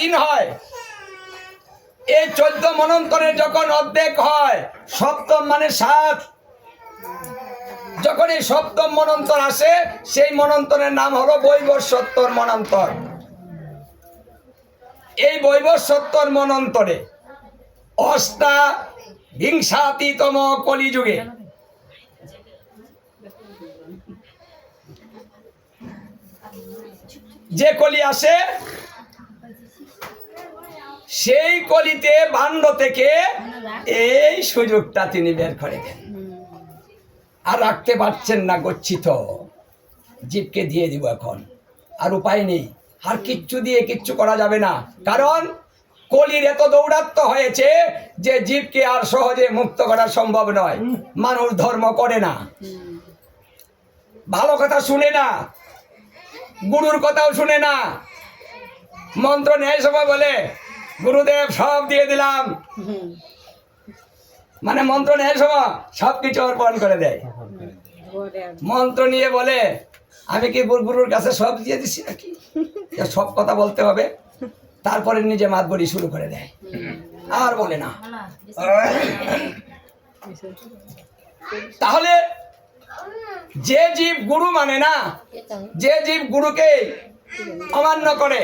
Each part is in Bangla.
দিন হয়, এই 14 মনন্তরের যখন অর্ধেক হয়, সপ্তম মানে 7, যখন এই সপ্তম মনন্তর আসে, সেই মনন্তরের নাম হলো বৈবস্বত্তর মনন্তর। এই বৈবস্বত্তর মনন্তরে অষ্টাবিংশতিতম কলিযুগে যে কলি আসে, সেই কলিতে ভাণ্ড থেকে এই সুযোগটা তিনি বের করে দেন। আর রাখতে পারছেন না, গচ্ছিত জীবকে দিয়ে দিব এখন, আর উপায় নেই, আর কিচ্ছু দিয়ে কিচ্ছু করা যাবে না। কারণ কলির এত দৌরাত্ম হয়েছে যে জীবকে আর সহজে মুক্ত করা সম্ভব নয়। মানুষ ধর্ম করে না, ভালো কথা শুনে না, গুরুর কথাও শুনে না, মন্ত্র নেয় সবাই বলে গুরুদেব সব দিয়ে দিলাম, মানে মন্ত্র নেয় সবাই সবকিছু অর্পণ করে দেয়। মন্ত্র নিয়ে বলে আমি কি গুরুর কাছে সব দিয়ে দিচ্ছি নাকি, সব কথা বলতে হবে, তারপরে নিজে মাতবরি শুরু করে দেয়, আর বলে না। তাহলে যে জীব গুরু মানে না, যে জীব গুরুকে অমান্য করে,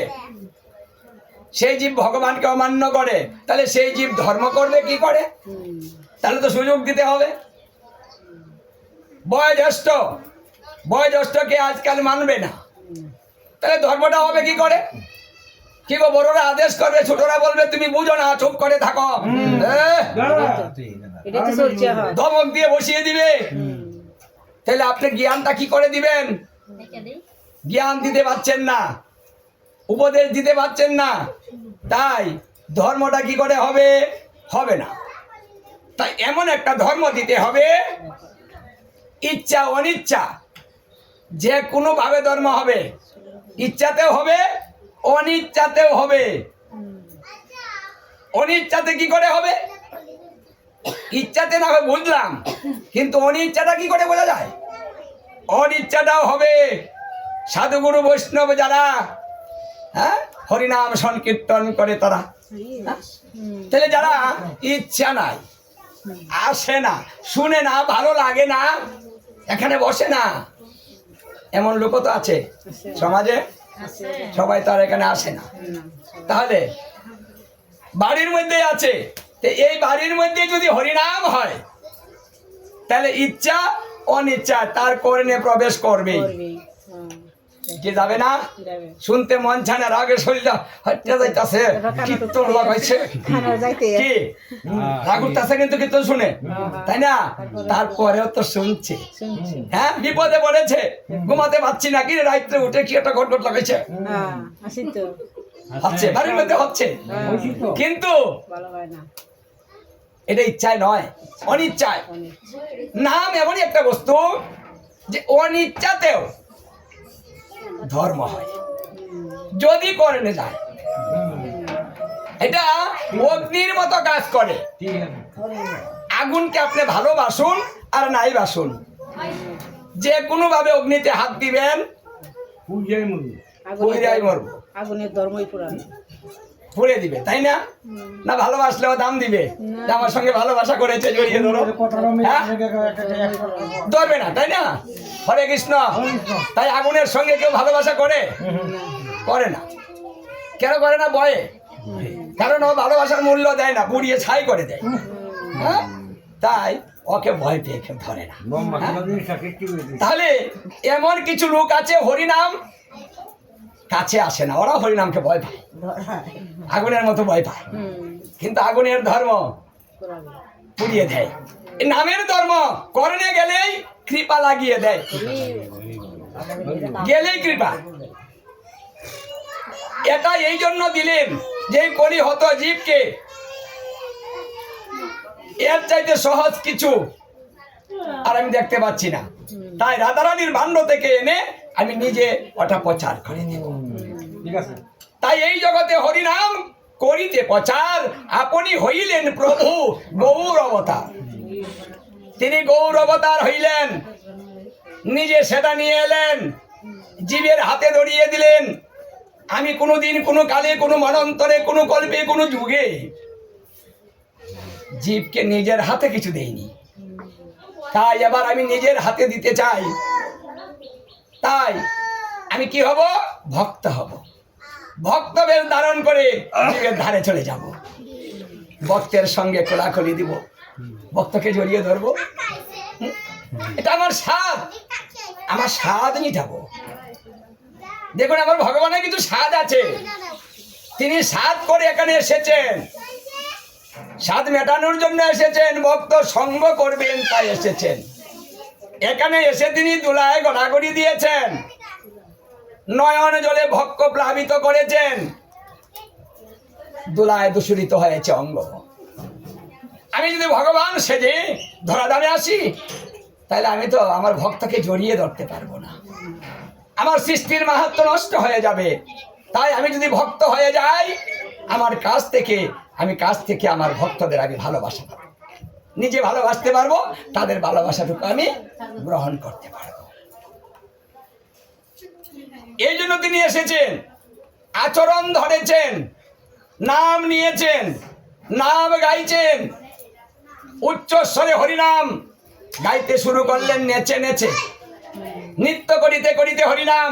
সেই জীব ভগবানকে অমান্য করে, তাহলে সেই জীব ধর্ম করবে কি করে? তাহলে তো সুযোগ দিতে হবে। বয়োজ্যেষ্ঠকে আজকাল মানবে না, তাহলে ধর্মটা হবে কি করে? কি গো, বড়রা আদেশ করবে, ছোটরা বলবে তুমি বুঝো না, চুপ করে থাকো, ধমক দিয়ে বসিয়ে দিবে। তাহলে আপনি জ্ঞানটা কি করে দিবেন? জ্ঞান দিতে পারছেন না, উপদেশ দিতে পারছেন না, তাই ধর্মটা কি করে হবে? হবে না। তাই এমন একটা ধর্ম দিতে হবে, ইচ্ছা অনিচ্ছা যে কোনো ভাবে ধর্ম হবে, ইচ্ছাতেও হবে অনিচ্ছাতেও হবে। অনিচ্ছাতে কি করে হবে? ইচ্ছাতে না হয় বুঝলাম, কিন্তু অনিচ্ছাটা কি করে বোঝা যায়? অনিচ্ছাটাও হবে। সাধুগুরু বৈষ্ণব যারা হরিনাম সংকীর্তন করে তারা, তাহলে যারা ইচ্ছা নাই, আসে না, শুনে না, ভালো লাগে না, এখানে বসে না, এমন লোক তো আছে সমাজে, সবাই তো আর এখানে আসে না। তাহলে বাড়ির মধ্যে আছে, এই বাড়ির মধ্যে যদি হরিনাম হয়, তাহলে ইচ্ছা অনিচ্ছা তার কর্ণে প্রবেশ করবে, কি যাবে না? শুনতে মন চায় না, রাগে শরীরটা হত্যা যাইতাছে, কীর্তন লাগাইছে কি রাগুরতাছে, কিন্তু কীর্তন শুনে, তাই না? তারপরেও তো শুনছে, হ্যাঁ, বিপদে পড়েছে, ঘুমাতে পারছি না, কি রাত্রে উঠে কি একটা ঘটঘট লাগাইছে, হচ্ছে বাড়ির মধ্যে হচ্ছে, কিন্তু এটা ইচ্ছায় নয়, অনিচ্ছায়। নাম এমনই একটা বস্তু যে অনিচ্ছাতেও ধর্ম হয়, যদি কর্ণে যায়। এটা অগ্নির মতো কাজ করে। আগুনকে আপনি ভালোবাসুন আর নাই বাসুন, যে কোনো ভাবে অগ্নিতে হাত দিবেন, আগুনের ধর্মই পুরানো, পুড়ে দিবে, তাই না? না ভালোবাসলেও দাম দিবে, আমার সঙ্গে ভালোবাসা করেছে, জড়িয়ে ধরো, ধরবে না, তাই না? হরে কৃষ্ণ। তাই আগুনের সঙ্গে কেউ ভালোবাসা করে? করে না। কেন করে না? ভয়ে। কারণ ও ভালোবাসার মূল্য দেয় না, পুড়িয়ে ছাই করে দেয়, হ্যাঁ? তাই ওকে ভয় পেয়ে কেউ ধরে না। তাহলে এমন কিছু লোক আছে হরিনাম কাছে আসে না, ওরা হরিনামকে ভয় পায়, আগুনের মতো ভয় পায়, কিন্তু আগুনের ধর্ম পুড়িয়ে দেয়। নামের ধর্ম করণে গেলেই কৃপা লাগিয়ে দেয়, গেলেই কৃপা। এটা এই জন্য দিলেন যে কলি হতো জীবকে, এর চাইতে সহজ কিছু আর আমি দেখতে পাচ্ছি না, তাই রাধারানীর ভাণ্ড থেকে এনে আমি নিজে ওটা প্রচার করে দেব। তাই এই জগতে হরিনাম করিতে প্রচার, আপনি হইলেন প্রভু গৌর অবতার। তিনি গৌর অবতার হইলেন, নিজে সেটা নিয়ে এলেন, জীবের হাতে ধরিয়ে দিলেন, আমি কোনোদিন কোনো কালে কোনো মনান্তরে কোনো কল্পে কোনো যুগে জীবকে নিজের হাতে কিছু দেইনি, তাই এবার আমি নিজের হাতে দিতে চাই। তাই আমি কি হব? ভক্ত হব। ভক্ত বেশ ধারণ করে জীবের ধারে চলে যাব, ভক্তের সঙ্গে কোলাকুলি দিব, ভক্তকে জড়িয়ে ধরবো। এটা আমার স্বাদ, আমার স্বাদ মিটাবো। দেখুন আমার ভগবানের কিছু স্বাদ আছে, তিনি স্বাদ করে এখানে এসেছেন, স্বাদ মেটানোর জন্য এসেছেন, ভক্ত সঙ্গ করবেন তাই এসেছেন। এখানে এসে তিনি দুলায় গড়াগড়ি দিয়েছেন, নয়ন জলে ভক্ত প্লাবিত করেছেন, দুলায় দূষিত হয়েছে অঙ্গ। আমি যদি ভগবান সেজে ধরাধামে আসি, তাহলে আমি তো আমার ভক্তকে জড়িয়ে ধরতে পারবো না, আমার সৃষ্টির মাহাত্ম্য নষ্ট হয়ে যাবে। তাই আমি যদি ভক্ত হয়ে যাই, আমার কাছ থেকে আমার ভক্তদের আমি ভালোবাসা পাবো, নিজে ভালোবাসতে পারবো, তাদের ভালোবাসাটুকু আমি গ্রহণ করতে পারবো। এই জন্য তিনি এসেছেন, আচরণ ধরেছেন, নাম নিয়েছেন, নাম গাইছেন, উচ্চস্বরে হরিনাম গাইতে শুরু করলেন, নেচে নেচে, নৃত্য করিতে করিতে হরিনাম,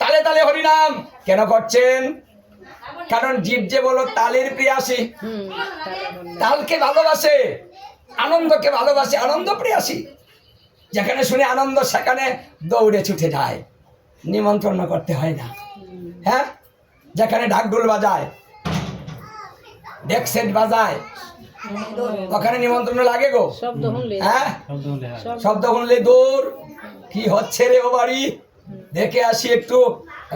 তালে তালে হরিনাম। কেন করছেন? কারণ জীব যে বলো তালের প্রিয়াসী, তালকে ভালোবাসে, আনন্দকে ভালোবাসে, আনন্দ প্রিয়াসী। যেখানে শুনে আনন্দ সেখানে দৌড়ে ছুটে যায়, নিমন্ত্রণ করতে হয় না। হ্যাঁ, যেখানে ঢাকঢোল বাজায়, ডেক সেট বাজায়, ওখানে নিমন্ত্রণ লাগে গো। হ্যাঁ, শব্দ শুনলে দূর, কি হচ্ছে রে ও বাড়ি, দেখে আসি একটু,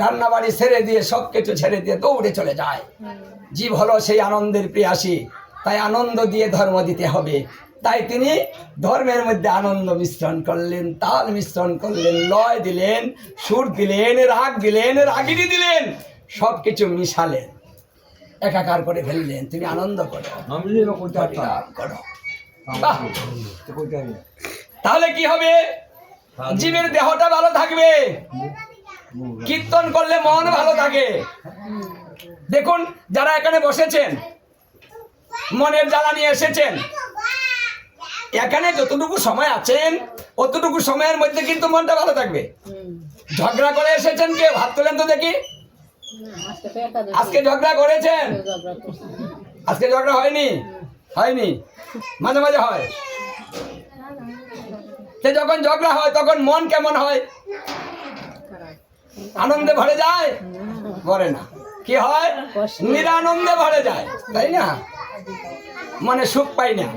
রান্না বাড়ি ছেড়ে দিয়ে সব কিছু ছেড়ে দিয়ে দৌড়ে চলে যায়। জীব হলো সেই আনন্দের প্রিয়াসী, তাই আনন্দ দিয়ে ধর্ম দিতে হবে। তাই তিনি ধর্মের মধ্যে আনন্দ মিশ্রণ করলেন, তাল মিশ্রণ করলেন, লয় দিলেন, সুর দিলেন, রাগ দিলেন, রাগিনী দিলেন, সব কিছু মিশালেন, একাকার করে ফেললেন। তুমি আনন্দ করো, করো। বাহ! তাহলে কি হবে? জীবের দেহটা ভালো থাকবে, কীর্তন করলে মন ভালো থাকে। দেখুন যারা এখানে বসেছেন, মনের জ্বালা নিয়ে এসেছেন, এখানে যতটুকু সময় আছেন অতটুকু সময়ের মধ্যে কিন্তু মনটা ভালো থাকবে। ঝগড়া করে এসেছেন, কেউ হাত তোলেন তো দেখি। আজকে ঝগড়া করেছেন? আজকে ঝগড়া হয়নি? হয়নি, মাঝে মাঝে হয়। যখন ঝগড়া হয় তখন মন কেমন হয়? আনন্দে ভরে যায়? ভরে না। কি হয়? নিরানন্দে ভরে যায়, তাই না? মনে সুখ পাই না,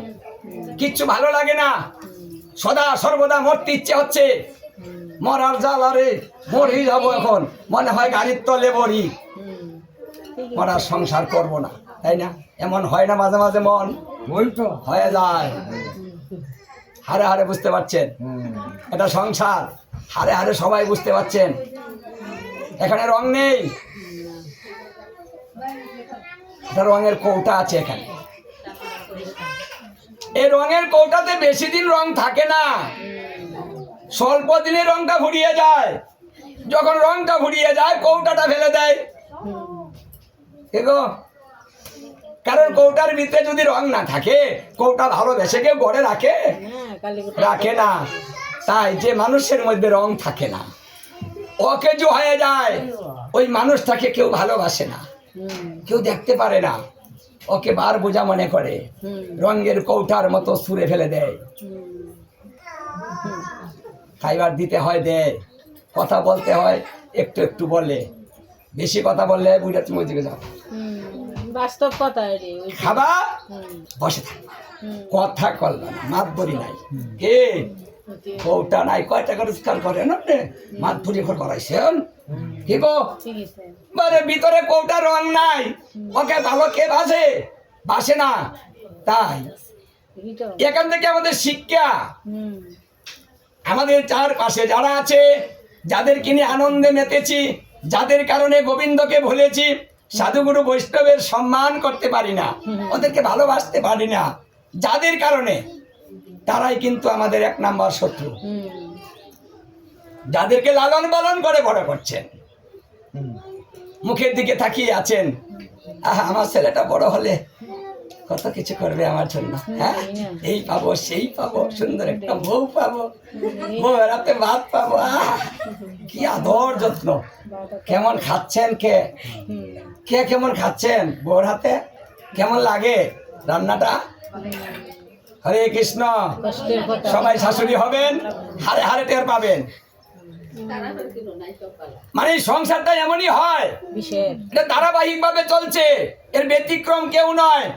কিচ্ছু ভালো লাগে না, সদা সর্বদা মরতে ইচ্ছে হচ্ছে, মরার জ্বালারে মরি যাবো, এখন মনে হয় গাড়ির তলে মরি, মরার সংসার করব না, তাই না? এমন হয় না মাঝে মাঝে মন হয়ে যায়। হারে হারে বুঝতে পারছেন, এটা সংসার, হারে হারে সবাই বুঝতে পারছেন। এখানে রং নেই, একটা রঙের কৌটা আছে এখানে। এই রঙের কৌটাতে বেশি দিন রং থাকে না, স্বল্প দিনে রংটা ফুরিয়ে যায়। যখন রংটা ফুরিয়ে যায় কৌটাটা ফেলে দেয়। দেখো, কারণ কৌটার ভিতরে যদি রং না থাকে, কৌটা ভালোবেসে কেউ গড়ে রাখে? রাখে না। তাই যে মানুষের মধ্যে রং থাকে না, অকেজো হয়ে যায়, ওই মানুষটাকে কেউ ভালোবাসে না, কেউ দেখতে পারে না, ওকে বার বোঝা মনে করে, রঙের কৌটার মতো ছুঁড়ে ফেলে দেয়। খাইবার দিতে হয়, দেয়, কথা বলতে হয়, একটু একটু বলে, বেশি কথা বললে বুঝা তুমি ওইদিকে যাও, বাস্তব কথা। খাবা, বসে থাকবা, কথা করবা না, মাত বলি নাই, কে কৌটা নাই, কয়টা করে স্কার করেন আপনি, মাত ভরি ঘর করাইছেন, কি গো? মানে ভিতরে কৌটা রং নাই, ওকে ভালো কে বাসে? বাসে না। তাই এখান থেকে আমাদের শিক্ষা, আমাদের চারপাশে যারা আছে, যাদের কিনে আনন্দে মেতেছি, যাদের কারণে গোবিন্দকে ভুলেছি, সাধুগুরু বৈষ্ণবের সম্মান করতে পারি না, ওদেরকে ভালোবাসতে পারি না, যাদের কারণে, তারাই কিন্তু আমাদের এক নাম্বার শত্রু। যাদেরকে লালন পালন করে বড় করছেন, মুখের দিকে তাকিয়ে আছেন, আহা আমার ছেলেটা বড় হলে কত কিছু করবে আমার জন্য, হ্যাঁ এই পাবো সেই পাবো, সুন্দর একটা বউ পাবো, বউয়ের হাতে ভাত পাবো, কি আদর যত্ন। কেমন খাচ্ছেন কে কে কেমন খাচ্ছেন বউর হাতে, কেমন লাগে রান্নাটা? হরে কৃষ্ণ। কষ্টের কথা। সবাই শাশুড়ি হবেন, হারে হারে টের পাবেন। মানে এই সংসারটা এমনই হয়, বিশেষ এটা ধারাবাহিক ভাবে চলছে, এর ব্যতিক্রম কেউ নয়।